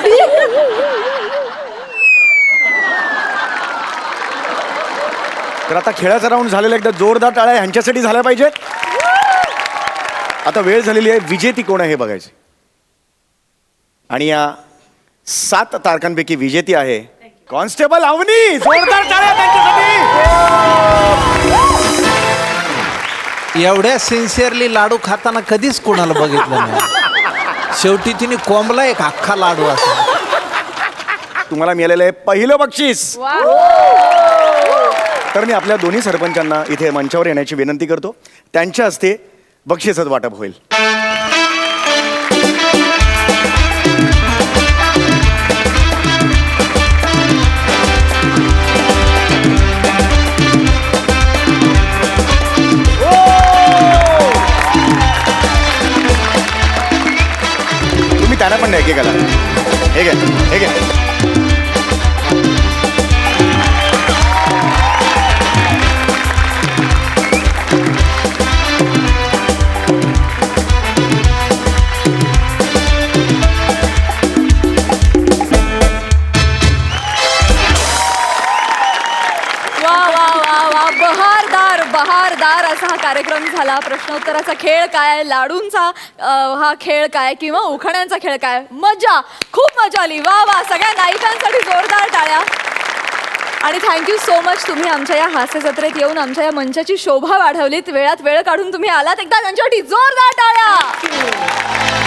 तर आता खेळाचा राऊंड झालेला, एकदा जोरदार टाळ्या ह्यांच्यासाठी झाल्या पाहिजेत. आता वेळ झालेली आहे विजेती कोण आहे हे बघायचे. आणि या 7 तारखांपैकी विजेती आहे कॉन्स्टेबल अवनी. जोरदार टाळ्या त्यांच्यासाठी. एवढ्या सिन्सिअरली लाडू खाताना कधीच कोणाला बघितलं नाही. शेवटी तिने कोंबला एक अख्खा लाडू असा. तुम्हाला मिळालेलं आहे पहिलं बक्षीस. तर मी आपल्या दोन्ही सरपंचांना इथे मंचावर येण्याची विनंती करतो. त्यांच्या हस्ते बक्षीसच वाटप होईल. तुम्ही त्यांना पण द्या एकेकाला. हे घ्या, हे घ्या. बहारदार असा हा कार्यक्रम झाला. प्रश्नोत्तराचा खेळ काय, लाडूंचा हा खेळ काय, किंवा उखाण्यांचा खेळ काय. मजा, खूप मजा आली. वा वा, सगळ्या नायिकांसाठी जोरदार टाळ्या. आणि थँक्यू सो मच, तुम्ही आमच्या या हास्य जत्रेत येऊन आमच्या या मंचाची शोभा वाढवलीत. वेळात वेळ काढून तुम्ही आलात. एकदा त्यांच्यासाठी जोरदार टाळ्या.